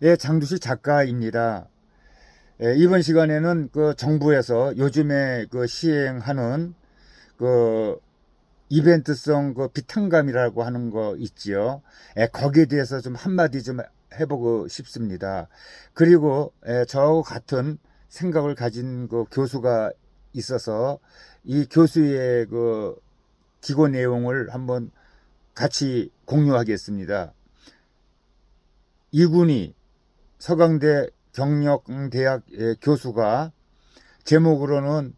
예, 장두시 작가입니다. 예, 이번 시간에는 그 정부에서 요즘에 그 시행하는 그 이벤트성 그 비탄감이라고 하는 거 있지요. 예, 거기에 대해서 좀 한마디 좀 해보고 싶습니다. 그리고 저하고 같은 생각을 가진 그 교수가 있어서 이 교수의 그 기고 내용을 한번 같이 공유하겠습니다. 이군희 서강대 경력대학 교수가 제목으로는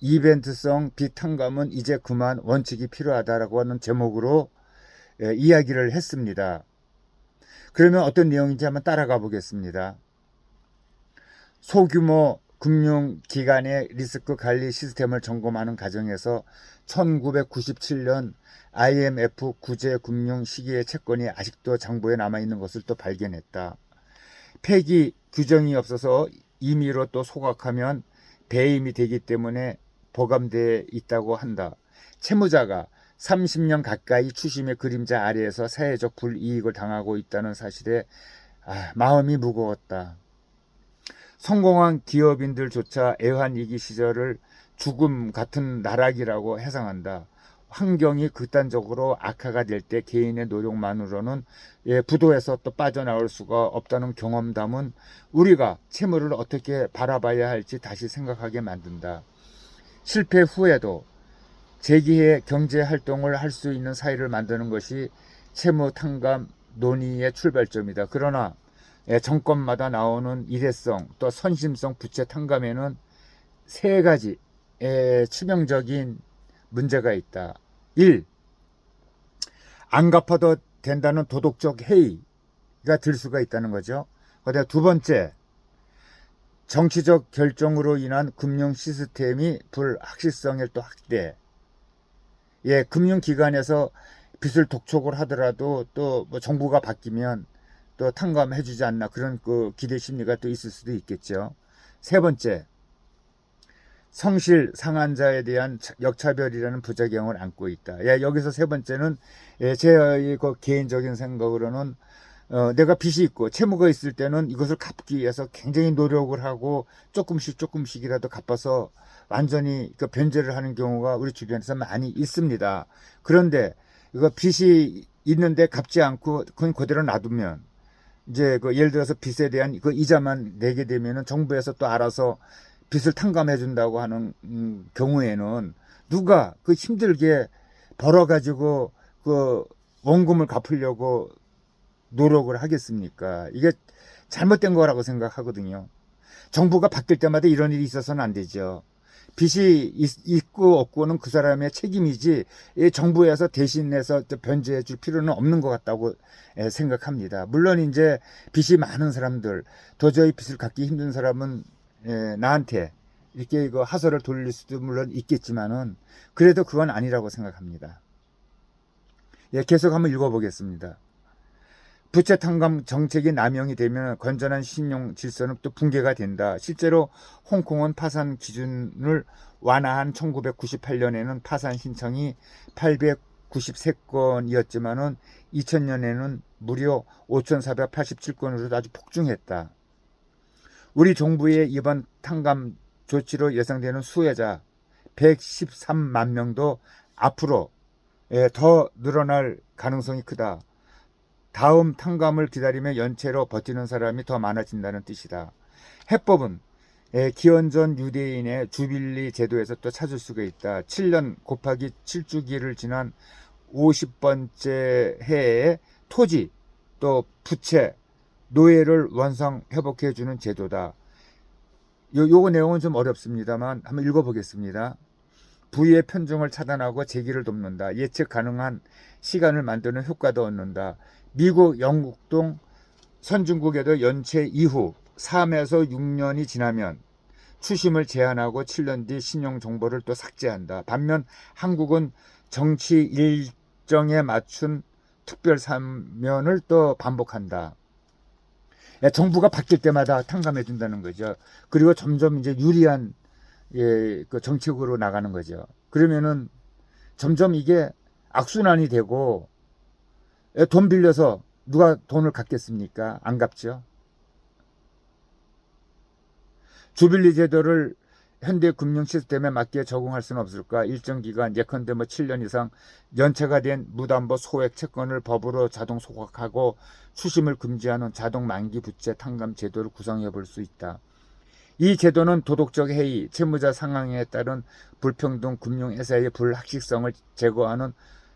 이벤트성 비탄감은 이제 그만 원칙이 필요하다라고 하는 제목으로 이야기를 했습니다. 그러면 어떤 내용인지 한번 따라가 보겠습니다. 소규모 금융기관의 리스크 관리 시스템을 점검하는 과정에서 1997년 IMF 구제 금융 시기의 채권이 아직도 장부에 남아있는 것을 또 발견했다. 폐기 규정이 없어서 임의로 또 소각하면 배임이 되기 때문에 보감되어 있다고 한다. 채무자가 30년 가까이 추심의 그림자 아래에서 사회적 불이익을 당하고 있다는 사실에 마음이 무거웠다. 성공한 기업인들조차 애환위기 시절을 죽음 같은 나락이라고 해상한다. 환경이 극단적으로 악화가 될 때 개인의 노력만으로는 부도에서 또 빠져나올 수가 없다는 경험담은 우리가 채무를 어떻게 바라봐야 할지 다시 생각하게 만든다. 실패 후에도 재기의 경제활동을 할 수 있는 사회를 만드는 것이 채무 탕감 논의의 출발점이다. 그러나 정권마다 나오는 일회성 또 선심성 부채 탕감에는 세 가지 치명적인 문제가 있다. 1. 안 갚아도 된다는 도덕적 해이가 들 수가 있다는 거죠. 그다음 두 번째, 정치적 결정으로 인한 금융 시스템이 불확실성의 또 확대. 예, 금융기관에서 빚을 독촉을 하더라도 또 뭐 정부가 바뀌면 또 탕감해주지 않나 그런 그 기대 심리가 또 있을 수도 있겠죠. 세 번째, 성실 상한자에 대한 역차별이라는 부작용을 안고 있다. 예, 여기서 세 번째는 제 그 개인적인 생각으로는 내가 빚이 있고 채무가 있을 때는 이것을 갚기 위해서 굉장히 노력을 하고 조금씩이라도 갚아서 완전히 그 변제를 하는 경우가 우리 주변에서 많이 있습니다. 그런데 이거 빚이 있는데 갚지 않고 그건 그대로 놔두면 이제 그 예를 들어서 빚에 대한 그 이자만 내게 되면은 정부에서 또 알아서 빚을 탕감해 준다고 하는 경우에는 누가 그 힘들게 벌어가지고 그 원금을 갚으려고 노력을 하겠습니까? 이게 잘못된 거라고 생각하거든요. 정부가 바뀔 때마다 이런 일이 있어서는 안 되죠. 빚이 있고 없고는 그 사람의 책임이지 정부에서 대신해서 변제해 줄 필요는 없는 것 같다고 생각합니다. 물론 이제 빚이 많은 사람들, 도저히 빚을 갚기 힘든 사람은 나한테 이렇게 이거 하소를 돌릴 수도 물론 있겠지만은 그래도 그건 아니라고 생각합니다. 예, 계속 한번 읽어보겠습니다. 부채 탕감 정책이 남용이 되면 건전한 신용 질서는 또 붕괴가 된다. 실제로 홍콩은 파산 기준을 완화한 1998년에는 파산 신청이 893건이었지만은 2000년에는 무려 5487건으로 아주 폭증했다. 우리 정부의 이번 탕감 조치로 예상되는 수혜자 113만 명도 앞으로 더 늘어날 가능성이 크다. 다음 탕감을 기다리며 연체로 버티는 사람이 더 많아진다는 뜻이다. 해법은 기원전 유대인의 주빌리 제도에서 또 찾을 수가 있다. 7년 곱하기 7주기를 지난 50번째 해에 토지 또 부채 노예를 원상 회복해주는 제도다. 요거 내용은 좀 어렵습니다만 한번 읽어보겠습니다. 부의 편중을 차단하고 재기를 돕는다. 예측 가능한 시간을 만드는 효과도 얻는다. 미국, 영국 등 선진국에도 연체 이후 3에서 6년이 지나면 추심을 제한하고 7년 뒤 신용정보를 또 삭제한다. 반면 한국은 정치 일정에 맞춘 특별 사면을 또 반복한다. 정부가 바뀔 때마다 탕감해 준다는 거죠. 그리고 점점 이제 유리한 그 정책으로 나가는 거죠. 그러면은 점점 이게 악순환이 되고 돈 빌려서 누가 돈을 갚겠습니까? 안 갚죠. 주빌리 제도를 현대 금융 시스템에 맞게 적용할 수는 없을까? 일정 기간 예컨대 7년 이상 연체가 된 무담보 소액 채권을 법으로 자동 소각하고 수심을 금지하는 자동 만기 부채 탕감 제도를 구성해 볼 수 있다. 이 제도는 도덕적 해이, 채무자 상황에 따른 불평등 금융회사의 불확실성을 제거하는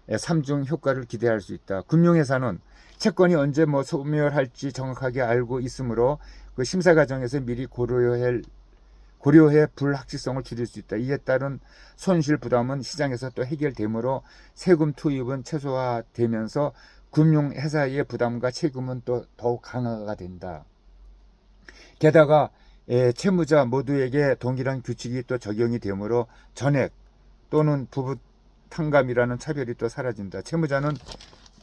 3중 효과를 기대할 수 있다. 금융회사는 채권이 언제 소멸할지 정확하게 알고 있으므로 그 심사 과정에서 미리 고려해 불확실성을 줄일 수 있다. 이에 따른 손실 부담은 시장에서 또 해결되므로 세금 투입은 최소화되면서 금융회사의 부담과 책임은 또 더욱 강화가 된다. 게다가 채무자 모두에게 동일한 규칙이 또 적용이 되므로 전액 또는 부부 탕감이라는 차별이 또 사라진다. 채무자는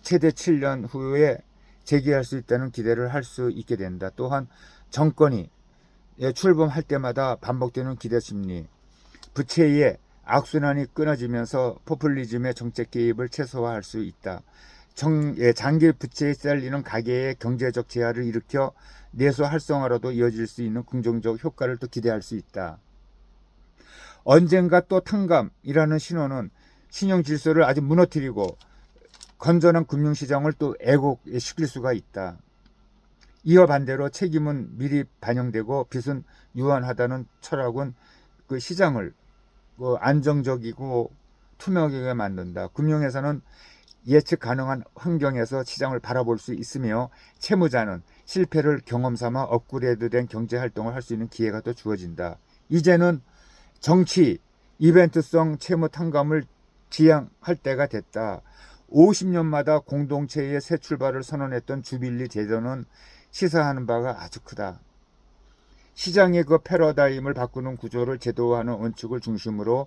최대 7년 후에 재기할 수 있다는 기대를 할 수 있게 된다. 또한 정권이 출범할 때마다 반복되는 기대 심리, 부채의 악순환이 끊어지면서 포퓰리즘의 정책 개입을 최소화할 수 있다. 장기 부채에 쌓이는 가계의 경제적 재해를 일으켜 내수 활성화로도 이어질 수 있는 긍정적 효과를 또 기대할 수 있다. 언젠가 또 탕감이라는 신호는 신용 질서를 아주 무너뜨리고 건전한 금융시장을 또 애곡시킬 수가 있다. 이와 반대로 책임은 미리 반영되고 빚은 유한하다는 철학은 그 시장을 안정적이고 투명하게 만든다. 금융회사는 예측 가능한 환경에서 시장을 바라볼 수 있으며 채무자는 실패를 경험 삼아 업그레이드된 경제활동을 할 수 있는 기회가 또 주어진다. 이제는 정치, 이벤트성 채무 탕감을 지향할 때가 됐다. 50년마다 공동체의 새 출발을 선언했던 주빌리 제도는 시사하는 바가 아주 크다. 시장의 그 패러다임을 바꾸는 구조를 제도화하는 원칙을 중심으로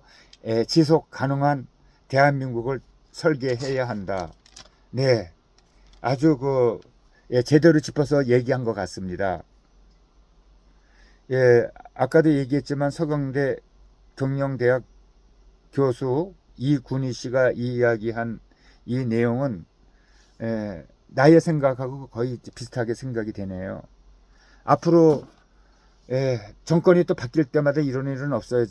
지속 가능한 대한민국을 설계해야 한다. 네, 아주 제대로 짚어서 얘기한 것 같습니다. 아까도 얘기했지만 서강대 경영대학 교수 이군희 씨가 이야기한 이 내용은 나의 생각하고 거의 비슷하게 생각이 되네요. 앞으로 정권이 또 바뀔 때마다 이런 일은 없어야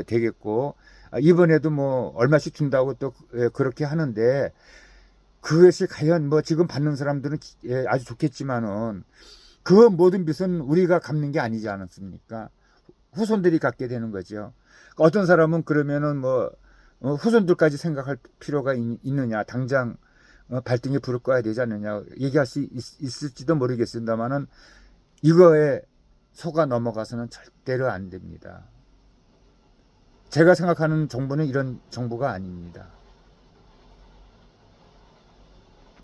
되겠고, 이번에도 얼마씩 준다고 또 그렇게 하는데, 그것이 과연 지금 받는 사람들은 아주 좋겠지만은 그 모든 빚은 우리가 갚는 게 아니지 않았습니까? 후손들이 갖게 되는 거죠. 어떤 사람은 그러면은 후손들까지 생각할 필요가 있느냐, 당장 발등에 불을 꺼야 되지 않느냐 얘기할 수 있을지도 모르겠습니다만은 이거에 속아 넘어가서는 절대로 안 됩니다. 제가 생각하는 정부는 이런 정부가 아닙니다.